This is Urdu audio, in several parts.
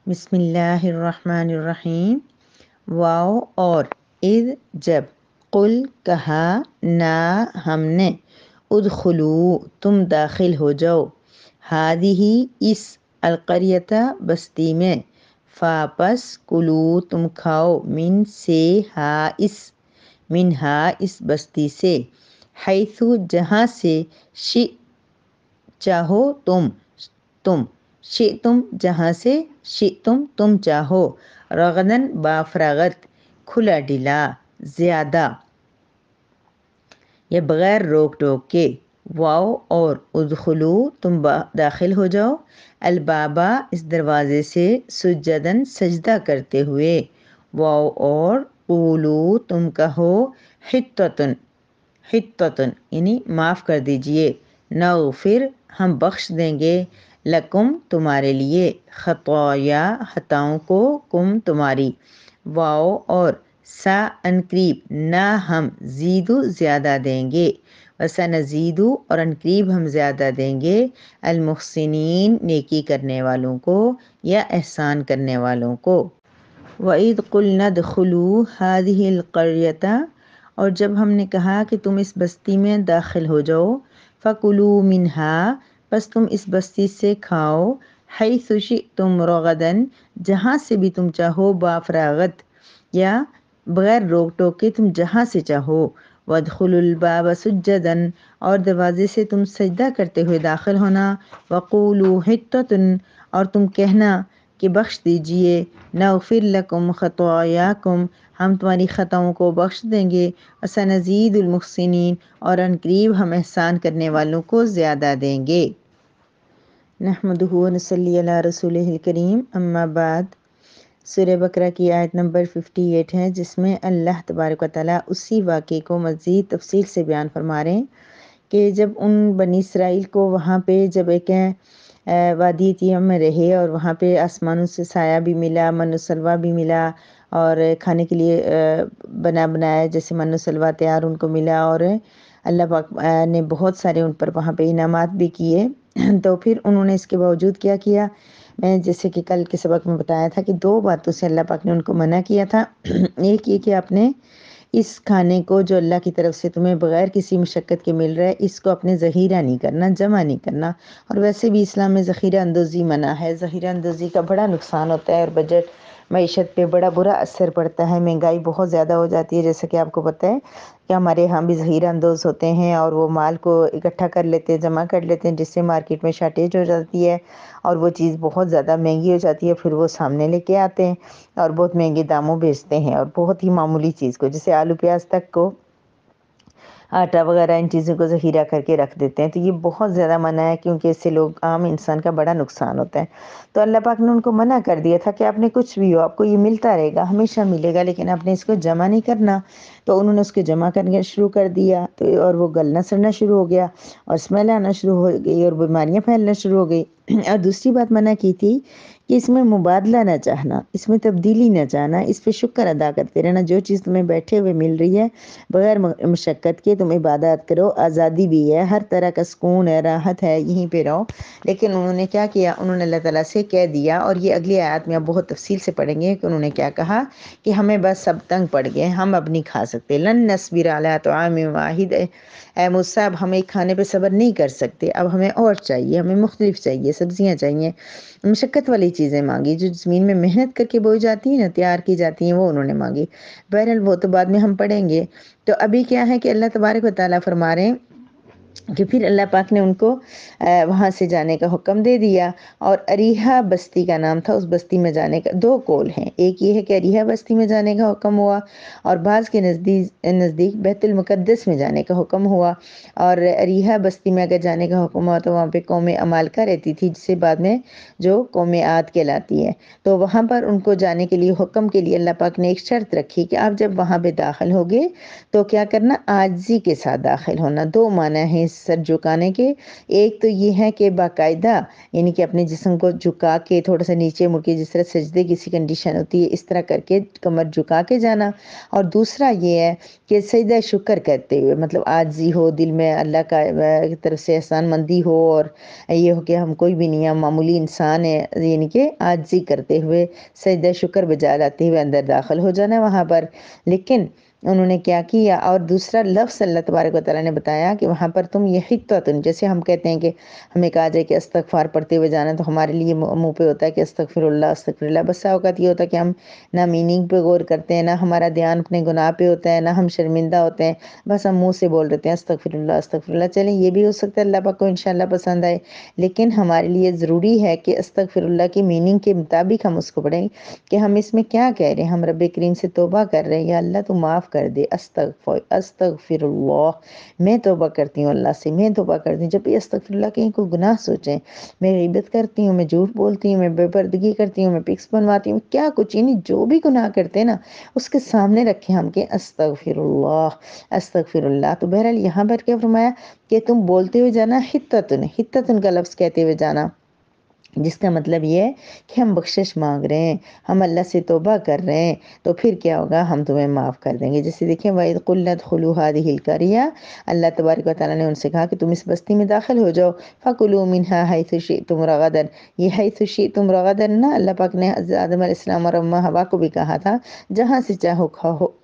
بسم اللہ الرحمن الرحیم۔ واو اور اذ جب، قل کہا، نا ہم نے، ادخلو تم داخل ہو جاؤ، ہادہی اس، القریۃ بستی میں، فاپس کلو تم کھاؤ، من سے ہا اس، منہا اس بستی سے، حیثو جہاں سے، چاہو تم شئتم جہاں سے، شئتم تم چاہو، رغدن بافراغت، کھلا ڈلا، زیادہ یا بغیر روک ٹوک کے، واو اور ادخلو تم داخل ہو جاؤ، البابا اس دروازے سے، سجدن سجدہ کرتے ہوئے، واو اور قولو تم کہو، حطتن حطتن یعنی معاف کر دیجئے، نغفر ہم بخش دیں گے، لکم تمہارے لیے، خطایا خطاؤں کو، کم تمہاری، واو اور سا انقریب، نہ ہم، زیدو زیادہ دیں گے، وسنزیدو اور انقریب ہم زیادہ دیں گے، المحسنین نیکی کرنے والوں کو یا احسان کرنے والوں کو۔ وَإِذْ قُلْنَا ادْخُلُوا هَٰذِهِ الْقَرْيَةَ اور جب ہم نے کہا کہ تم اس بستی میں داخل ہو جاؤ، فَكُلُوا مِنْهَا بس تم اس بستی سے کھاؤ، حَيْثُ شِئْتُمْ رَغَدًا جہاں سے بھی تم چاہو، بافراغت یا بغیر روک ٹوک کے، تم جہاں سے چاہو، وَادْخُلُوا الْبَابَ سُجَّدًا اور دروازے سے تم سجدہ کرتے ہوئے داخل ہونا، وَقُولُوا حِطَّةٌ اور تم کہنا کہ بخش دیجئے، نغفر لکم خطایاکم ہم تمہاری خطاؤں کو بخش دیں گے، وسنزید المحسنین اور عنقریب ہم احسان کرنے والوں کو زیادہ دیں گے۔ نحمدہ و نصلی علی رسولہ الکریم، اما بعد۔ سورہ بقرہ کی آیت نمبر 58 ہے، جس میں اللہ تبارک و تعالیٰ اسی واقعے کو مزید تفصیل سے بیان فرما رہے ہیں کہ جب ان بنی اسرائیل کو وہاں پہ جب ایک وادی تیم میں رہے اور وہاں پہ آسمانوں سے سایہ بھی ملا، من و سلوہ بھی ملا، اور کھانے کے لیے بنایا جیسے من و سلوہ تیار ان کو ملا، اور اللہ پاک نے بہت سارے ان پر وہاں پہ انعامات بھی کیے، تو پھر انہوں نے اس کے باوجود کیا کیا؟ میں جیسے کہ کل کے سبق میں بتایا تھا کہ دو باتوں سے اللہ پاک نے ان کو منع کیا تھا۔ ایک یہ کہ آپ نے اس کھانے کو جو اللہ کی طرف سے تمہیں بغیر کسی مشقت کے مل رہا ہے، اس کو اپنے ذخیرہ نہیں کرنا، جمع نہیں کرنا، اور ویسے بھی اسلام میں ذخیرہ اندوزی منع ہے۔ ذخیرہ اندوزی کا بڑا نقصان ہوتا ہے اور بجٹ معیشت پہ بڑا برا اثر پڑتا ہے، مہنگائی بہت زیادہ ہو جاتی ہے، جیسا کہ آپ کو پتہ ہے کہ ہمارے یہاں بھی ذخیرہ اندوز ہوتے ہیں اور وہ مال کو اکٹھا کر لیتے ہیں، جمع کر لیتے ہیں، جس سے مارکیٹ میں شارٹیج ہو جاتی ہے اور وہ چیز بہت زیادہ مہنگی ہو جاتی ہے، پھر وہ سامنے لے کے آتے ہیں اور بہت مہنگے داموں بیچتے ہیں، اور بہت ہی معمولی چیز کو جیسے آلو پیاز تک کو، آٹا وغیرہ، ان چیزوں کو ذخیرہ کر کے رکھ دیتے ہیں، تو یہ بہت زیادہ منع ہے کیونکہ اس سے لوگ عام انسان کا بڑا نقصان ہوتا ہے۔ تو اللہ پاک نے ان کو منع کر دیا تھا کہ آپ نے کچھ بھی ہو، آپ کو یہ ملتا رہے گا، ہمیشہ ملے گا، لیکن آپ نے اس کو جمع نہیں کرنا۔ تو انہوں نے اس کو جمع کرنا شروع کر دیا، تو اور وہ گلنا سڑنا شروع ہو گیا اور اسمیل آنا شروع ہو گئی اور بیماریاں پھیلنا شروع ہو گئی۔ اور دوسری بات منع کی تھی کہ اس میں مبادلہ نہ چاہنا، اس میں تبدیلی نہ چاہنا، اس پہ شکر ادا کرتے رہنا، جو چیز تمہیں بیٹھے ہوئے مل رہی ہے بغیر مشقت کے، تم عبادات کرو، آزادی بھی ہے، ہر طرح کا سکون ہے، راحت ہے، یہیں پہ رہو۔ لیکن انہوں نے کیا کیا؟ انہوں نے اللہ تعالیٰ سے کہہ دیا، اور یہ اگلی آیات میں اب بہت تفصیل سے پڑھیں گے کہ انہوں نے کیا کہا کہ ہمیں بس سب تنگ پڑ گئے، ہم اب نہیں کھا سکتے، لن نصبر علی طعام واحد، اے موسیٰ اب ہم ایک کھانے پہ صبر نہیں کر سکتے، اب ہمیں اور چاہیے، ہمیں مختلف چاہیے، سبزیاں چاہیے، مشقت والی چیزیں مانگی، جو زمین میں محنت کر کے بوئی جاتی ہیں نا، تیار کی جاتی ہیں، وہ انہوں نے مانگی۔ بہرحال وہ تو بعد میں ہم پڑھیں گے۔ تو ابھی کیا ہے کہ اللہ تبارک و تعالیٰ فرما رہے ہیں کہ پھر اللہ پاک نے ان کو وہاں سے جانے کا حکم دے دیا، اور اریحہ بستی کا نام تھا اس بستی میں جانے کا۔ دو قول ہیں، ایک یہ ہے کہ اریحہ بستی میں جانے کا حکم ہوا، اور بعض کے نزدیک بیت المقدس میں جانے کا حکم ہوا۔ اور اریحہ بستی میں اگر جانے کا حکم ہوا تو وہاں پہ قوم عمالقہ رہتی تھی، جسے بعد میں جو قوم عاد کہلاتی ہے، تو وہاں پر ان کو جانے کے لیے حکم کے لیے اللہ پاک نے ایک شرط رکھی کہ آپ جب وہاں پہ داخل ہوگے تو کیا کرنا؟ عاجزی کے ساتھ داخل ہونا۔ دو معنی ہیں سر جھکانے کے، ایک تو یہ ہے کہ باقاعدہ یعنی کہ اپنے جسم کو جھکا کے تھوڑا سا نیچے مڑ کے، جس طرح سجدے کی کنڈیشن ہوتی ہے اس طرح کر کے کمر جھکا کے جانا، اور دوسرا یہ ہے کہ سجدہ شکر کرتے ہوئے، مطلب عاجزی ہو دل میں، اللہ کا کی طرف سے احسان مندی ہو، اور یہ ہو کہ ہم کوئی بھی نہیں ہیں، معمولی انسان ہے، یعنی کہ عاجزی کرتے ہوئے سجدہ شکر بجا لاتے ہوئے اندر داخل ہو جانا وہاں پر۔ لیکن انہوں نے کیا کیا، اور دوسرا لفظ اللہ تبارک و تعالیٰ نے بتایا کہ وہاں پر تم یہ حطتن، جیسے ہم کہتے ہیں کہ ہمیں کہا جائے کہ استغفار پڑھتے ہوئے جانا، تو ہمارے لیے منہ پہ ہوتا ہے کہ استغفر اللہ استغفر اللہ، بس اوقات یہ ہوتا ہے کہ ہم نہ میننگ پہ غور کرتے ہیں، نہ ہمارا دھیان اپنے گناہ پہ ہوتا ہے، نہ ہم شرمندہ ہوتے ہیں، بس ہم منہ سے بول رہتے ہیں استغفر اللہ استغفر اللہ۔ چلیں یہ بھی ہو سکتا ہے اللہ پاک کو انشاءاللہ پسند آئے، لیکن ہمارے لیے ضروری ہے کہ استغفر اللہ کی میننگ کے مطابق ہم اس کو پڑھیں کہ ہم اس میں کیا کہہ رہے ہیں، ہم رب کریم سے توبہ کر رہے ہیں، یا اللہ تو معاف کر دے، استغفر اللہ، میں توبہ کرتی ہوں اللہ سے، میں توبہ کرتی ہوں۔ جب بھی استغفر اللہ کہیں کوئی گناہ سوچیں، میں غیبت کرتی ہوں، میں جھوٹ بولتی ہوں، میں بے پردگی کرتی ہوں، میں پکس بنواتی ہوں، کیا کچھ، یعنی جو بھی گناہ کرتے ہیں نا اس کے سامنے رکھیں ہم کہ استغفر اللہ استغفر اللہ۔ تو بہرحال یہاں پر کیا فرمایا کہ تم بولتے ہوئے جانا حطتن، حطتن کا لفظ کہتے ہوئے جانا، جس کا مطلب یہ ہے کہ ہم بخشش مانگ رہے ہیں، ہم اللہ سے توبہ کر رہے ہیں، تو پھر کیا ہوگا، ہم تمہیں معاف کر دیں گے۔ جیسے دیکھیں وَإِذْ قُلْنَا ادْخُلُوا هَٰذِهِ الْقَرْيَةَ، اللہ تبارک و تعالیٰ نے ان سے کہا کہ تم اس بستی میں داخل ہو جاؤ، فَكُلُوا مِنْهَا حَيْثُ شِئْتُمْ رَغَدًا، یہ حیث شئتم رغدًا نا، اللہ پاک نے حضرت آدم علیہ السلام اور اماں حوا کو بھی کہا تھا جہاں سے چاہو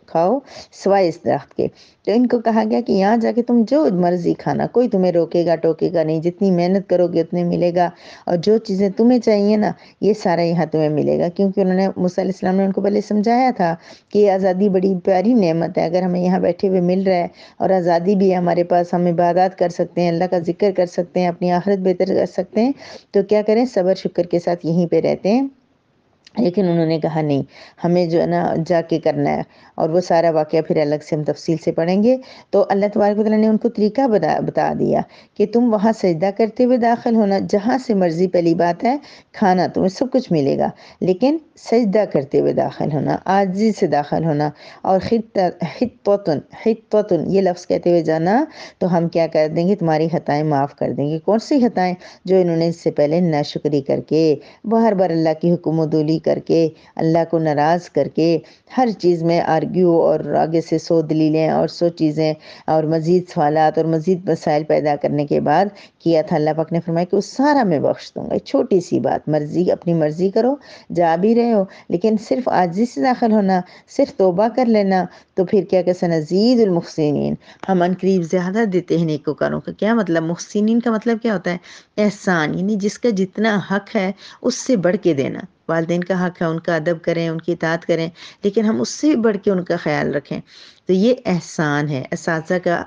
کھاؤ سوائے اس درخت کے، تو ان کو کہا گیا کہ یہاں جا کے تم جو مرضی کھانا، کوئی تمہیں روکے گا ٹوکے گا نہیں، جتنی محنت کرو گے اتنے ملے گا، اور جو چیزیں تمہیں چاہیے نا یہ سارا یہاں تمہیں ملے گا، کیونکہ انہوں نے موسیٰ علیہ السلام نے ان کو پہلے سمجھایا تھا کہ یہ آزادی بڑی پیاری نعمت ہے، اگر ہمیں یہاں بیٹھے ہوئے مل رہا ہے اور آزادی بھی ہے ہمارے پاس، ہم عبادات کر سکتے ہیں، اللہ کا ذکر کر سکتے ہیں، اپنی آخرت بہتر کر سکتے ہیں، تو کیا کریں، صبر شکر کے ساتھ یہیں پہ رہتے ہیں۔ لیکن انہوں نے کہا نہیں، ہمیں جو ہے نا جا کے کرنا ہے، اور وہ سارا واقعہ پھر الگ سے ہم تفصیل سے پڑھیں گے۔ تو اللہ تبارک و تعالیٰ نے ان کو طریقہ بتا دیا کہ تم وہاں سجدہ کرتے ہوئے داخل ہونا، جہاں سے مرضی، پہلی بات ہے کھانا تمہیں سب کچھ ملے گا، لیکن سجدہ کرتے ہوئے داخل ہونا، عاجزی سے داخل ہونا، اور حطتن یہ لفظ کہتے ہوئے جانا، تو ہم کیا کر دیں گے، تمہاری خطائیں معاف کر دیں گے۔ کون سی خطائیں؟ جو انہوں نے اس سے پہلے ناشکری کر کے، بار بار اللہ کی حکم و دولی کر کے، اللہ کو ناراض کر کے، ہر چیز میں آرگیو اور آگے سے 100 دلیلیں اور 100 چیزیں اور مزید سوالات اور مزید مسائل پیدا کرنے کے بعد کیا تھا، اللہ پاک نے فرمایا کہ وہ سارا میں بخش دوں گا۔ چھوٹی سی بات، مرضی، اپنی مرضی کرو، جا بھی رہے ہو لیکن صرف عاجزی سے داخل ہونا، صرف توبہ کر لینا، تو پھر کیا کہ سنزید المحسنین، ہم عنقریب زیادہ دیتے ہیں نیکوکاروں کا۔ کیا مطلب، محسنین کا مطلب کیا ہوتا ہے، احسان، یعنی جس کا جتنا حق ہے اس سے بڑھ کے دینا۔ والدین کا حق ہے ان کا ادب کریں، ان کی اطاعت کریں، لیکن ہم اس سے بھی بڑھ کے ان کا خیال رکھیں، تو یہ احسان ہے۔ اساتذہ کا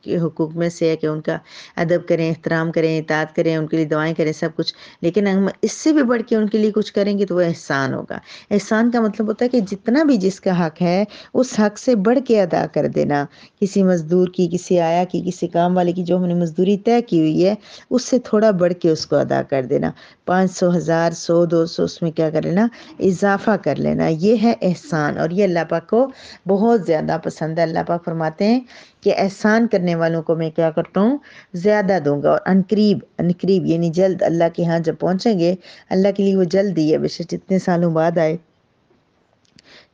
کے حقوق میں سے ہے کہ ان کا ادب کریں، احترام کریں، اطاعت کریں، ان کے لیے دعائیں کریں، سب کچھ، لیکن ہم اس سے بھی بڑھ کے ان کے لیے کچھ کریں گے تو وہ احسان ہوگا۔ احسان کا مطلب ہوتا ہے کہ جتنا بھی جس کا حق ہے اس حق سے بڑھ کے ادا کر دینا، کسی مزدور کی، کسی آیا کی، کسی کام والے کی جو ہم نے مزدوری طے کی ہوئی ہے اس سے تھوڑا بڑھ کے اس کو ادا کر دینا، 500 1000 100 200 اس میں کیا کر لینا، اضافہ کر لینا، یہ ہے احسان، اور یہ اللہ پاک کو بہت زیادہ پسند ہے۔ اللہ پاک فرماتے ہیں کہ احسان کرنے والوں کو میں کیا کرتا ہوں، زیادہ دوں گا، اور عنقریب یعنی جلد، اللہ کے ہاں جب پہنچیں گے، اللہ کے لیے وہ جلد ہی ہے، بے شک جتنے سالوں بعد آئے،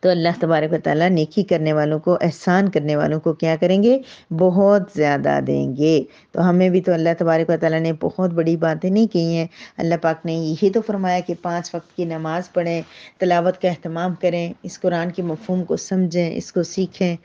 تو اللہ تبارک و تعالیٰ نیکی کرنے والوں کو، احسان کرنے والوں کو کیا کریں گے، بہت زیادہ دیں گے۔ تو ہمیں بھی تو اللہ تبارک و تعالیٰ نے بہت بڑی باتیں نہیں کی ہیں، اللہ پاک نے یہی تو فرمایا کہ 5 وقت کی نماز پڑھیں، تلاوت کا اہتمام کریں، اس قرآن کے مفہوم کو سمجھیں، اس کو سیکھیں،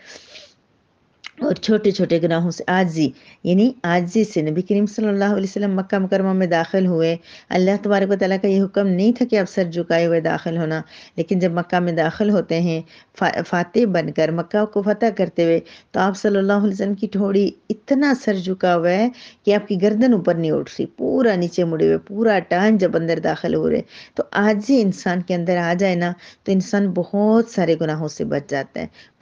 اور چھوٹے چھوٹے گناہوں سے عاجزی، یعنی عاجزی سے نبی کریم صلی اللہ علیہ وسلم مکہ مکرمہ میں داخل ہوئے، اللہ تبارک و تعالیٰ کا یہ حکم نہیں تھا کہ آپ سر جھکائے ہوئے داخل ہونا، لیکن جب مکہ میں داخل ہوتے ہیں فاتح بن کر، مکہ کو فتح کرتے ہوئے، تو آپ صلی اللہ علیہ وسلم کی ٹھوڑی اتنا سر جھکا ہوا ہے کہ آپ کی گردن اوپر نہیں اٹھ رہی، پورا نیچے مڑے ہوئے، پورا ٹائم جب اندر داخل ہو رہے، تو عاجزی انسان کے اندر آ جائے نا، تو انسان بہت سارے گناہوں سے بچ جاتا ہے،